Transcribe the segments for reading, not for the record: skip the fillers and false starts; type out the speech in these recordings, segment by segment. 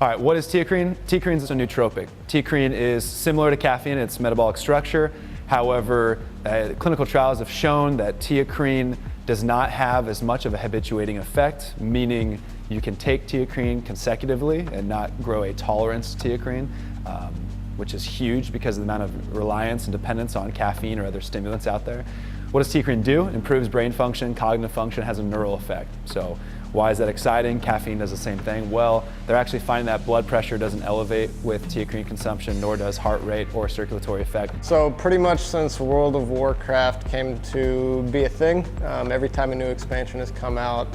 All right, what is teacrine? Teacrine is a nootropic. Teacrine is similar to caffeine in its metabolic structure. However, clinical trials have shown that teacrine does not have as much of a habituating effect, meaning you can take teacrine consecutively and not grow a tolerance to teacrine, which is huge because of the amount of reliance and dependence on caffeine or other stimulants out there. What does teacrine do? It improves brain function, cognitive function, has a neural effect. So why is that exciting? Caffeine does the same thing. Well, they're actually finding that blood pressure doesn't elevate with teacrine consumption, nor does heart rate or circulatory effect. So pretty much since World of Warcraft came to be a thing, every time a new expansion has come out,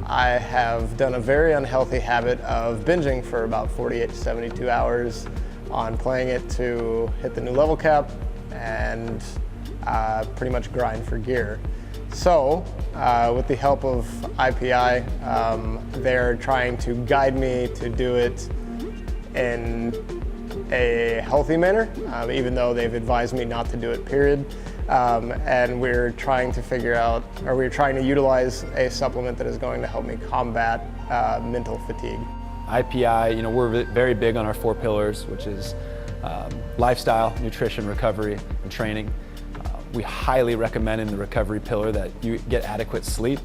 I have done a very unhealthy habit of binging for about 48 to 72 hours on playing it to hit the new level cap and pretty much grind for gear. So, with the help of IPI, they're trying to guide me to do it in a healthy manner, even though they've advised me not to do it, period. And we're trying to figure out, or we're trying to utilize a supplement that is going to help me combat mental fatigue. IPI, we're very big on our 4 pillars, which is lifestyle, nutrition, recovery, and training. We highly recommend in the recovery pillar that you get adequate sleep.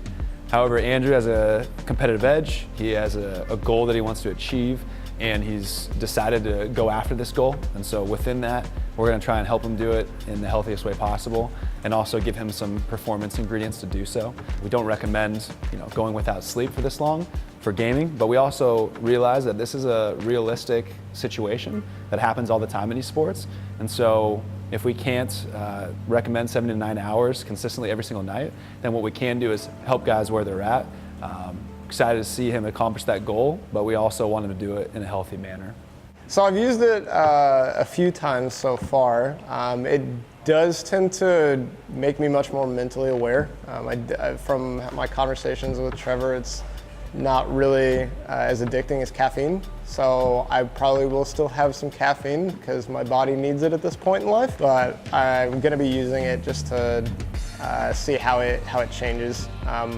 However, Andrew has a competitive edge. He has a goal that he wants to achieve, and he's decided to go after this goal. And so within that, we're going to try and help him do it in the healthiest way possible, and also give him some performance ingredients to do so. We don't recommend going without sleep for this long for gaming, but we also realize that this is a realistic situation that happens all the time in esports. And so if we can't recommend 7 to 9 hours consistently every single night, then what we can do is help guys where they're at. Excited to see him accomplish that goal, but we also want him to do it in a healthy manner. So I've used it a few times so far. It does tend to make me much more mentally aware. From my conversations with Trevor, it's not really as addicting as caffeine. So I probably will still have some caffeine because my body needs it at this point in life, but I'm gonna be using it just to see how it changes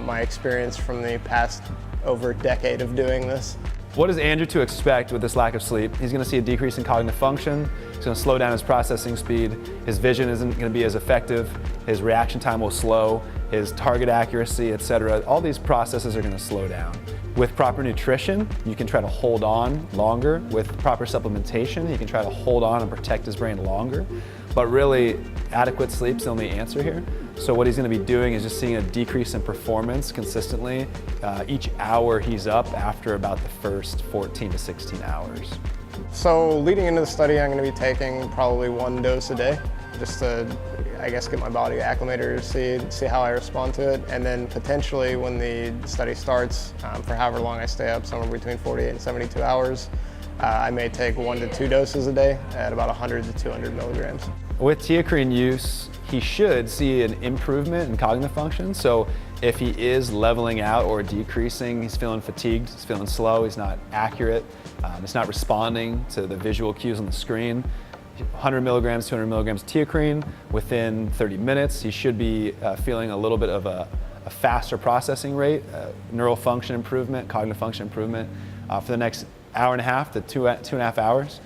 my experience from the past over a decade of doing this. What is Andrew to expect with this lack of sleep? He's going to see a decrease in cognitive function. He's going to slow down his processing speed. His vision isn't going to be as effective. His reaction time will slow. His target accuracy, etc. All these processes are going to slow down. With proper nutrition, you can try to hold on longer. With proper supplementation, you can try to hold on and protect his brain longer. But really, adequate sleep's the only answer here. So what he's going to be doing is just seeing a decrease in performance consistently each hour he's up after about the first 14 to 16 hours. So leading into the study, I'm going to be taking probably 1 dose a day, just to, I guess, get my body acclimated, see how I respond to it. And then potentially when the study starts, for however long I stay up, somewhere between 48 and 72 hours, I may take 1 to 2 doses a day at about 100 to 200 milligrams. With teacrine use, he should see an improvement in cognitive function. So if he is leveling out or decreasing, he's feeling fatigued, he's feeling slow, he's not accurate, he's not responding to the visual cues on the screen. 100 milligrams, 200 milligrams of teacrine, within 30 minutes, he should be feeling a little bit of a faster processing rate, neural function improvement, cognitive function improvement for the next hour and a half to 2.5 hours.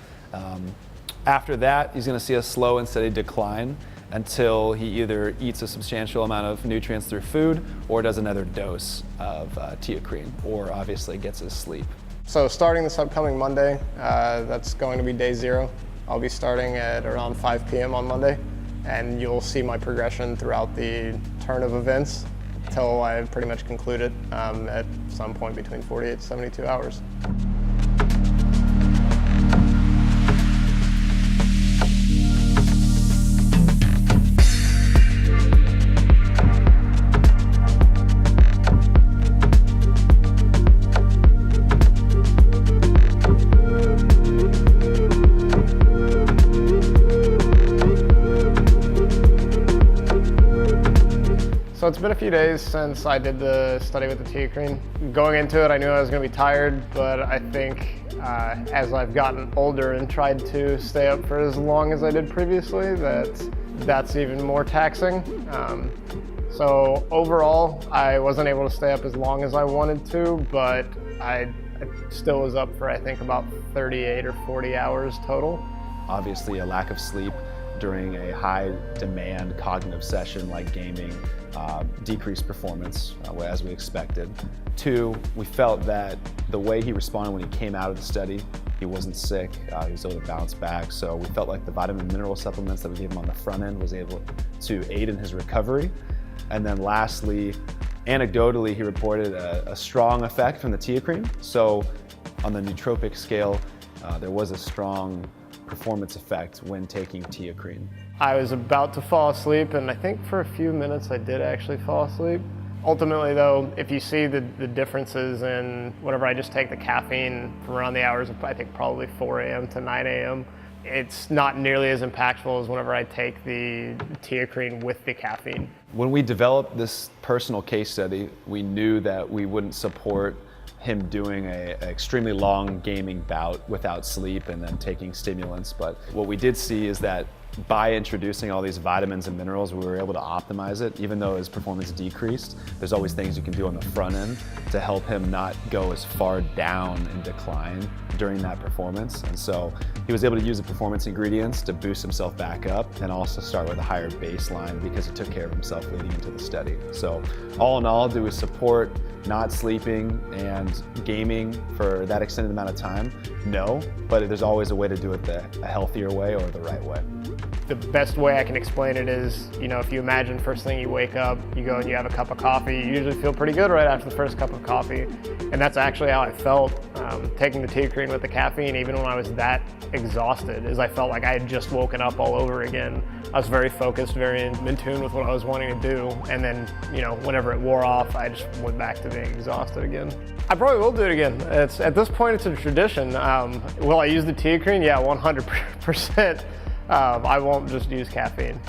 After that, he's going to see a slow and steady decline until he either eats a substantial amount of nutrients through food or does another dose of teacrine, or obviously gets his sleep. So starting this upcoming Monday, that's going to be day 0. I'll be starting at around 5 p.m. on Monday, and you'll see my progression throughout the turn of events until I pretty much conclude it at some point between 48 to 72 hours. So it's been a few days since I did the study with the teacrine. Going into it, I knew I was going to be tired, but I think as I've gotten older and tried to stay up for as long as I did previously, that's even more taxing. So overall, I wasn't able to stay up as long as I wanted to, but I still was up for, I think, about 38 or 40 hours total. Obviously, a lack of sleep during a high demand cognitive session like gaming decreased performance as we expected. 2, we felt that the way he responded when he came out of the study, he wasn't sick, he was able to bounce back. So we felt like the vitamin and mineral supplements that we gave him on the front end was able to aid in his recovery. And then lastly, anecdotally, he reported a strong effect from the Teacrine. So on the nootropic scale, there was a strong performance effect when taking Teacrine. I was about to fall asleep, and I think for a few minutes I did actually fall asleep. Ultimately though, if you see the differences in whenever I just take the caffeine from around the hours of, I think, probably 4 a.m. to 9 a.m., it's not nearly as impactful as whenever I take the Teacrine with the caffeine. When we developed this personal case study, we knew that we wouldn't support him doing an extremely long gaming bout without sleep and then taking stimulants. But what we did see is that by introducing all these vitamins and minerals, we were able to optimize it. Even though his performance decreased, there's always things you can do on the front end to help him not go as far down in decline during that performance. And so he was able to use the performance ingredients to boost himself back up and also start with a higher baseline because he took care of himself leading into the study. So all in all, do we support not sleeping and gaming for that extended amount of time? No, but there's always a way to do it a healthier way or the right way. The best way I can explain it is, if you imagine first thing you wake up, you go and you have a cup of coffee, you usually feel pretty good right after the first cup of coffee. And that's actually how I felt taking the Teacrine with the caffeine, even when I was that exhausted, is I felt like I had just woken up all over again. I was very focused, very in tune with what I was wanting to do. And then, whenever it wore off, I just went back to being exhausted again. I probably will do it again. At this point, it's a tradition. Will I use the Teacrine? Yeah, 100%. I won't just use caffeine.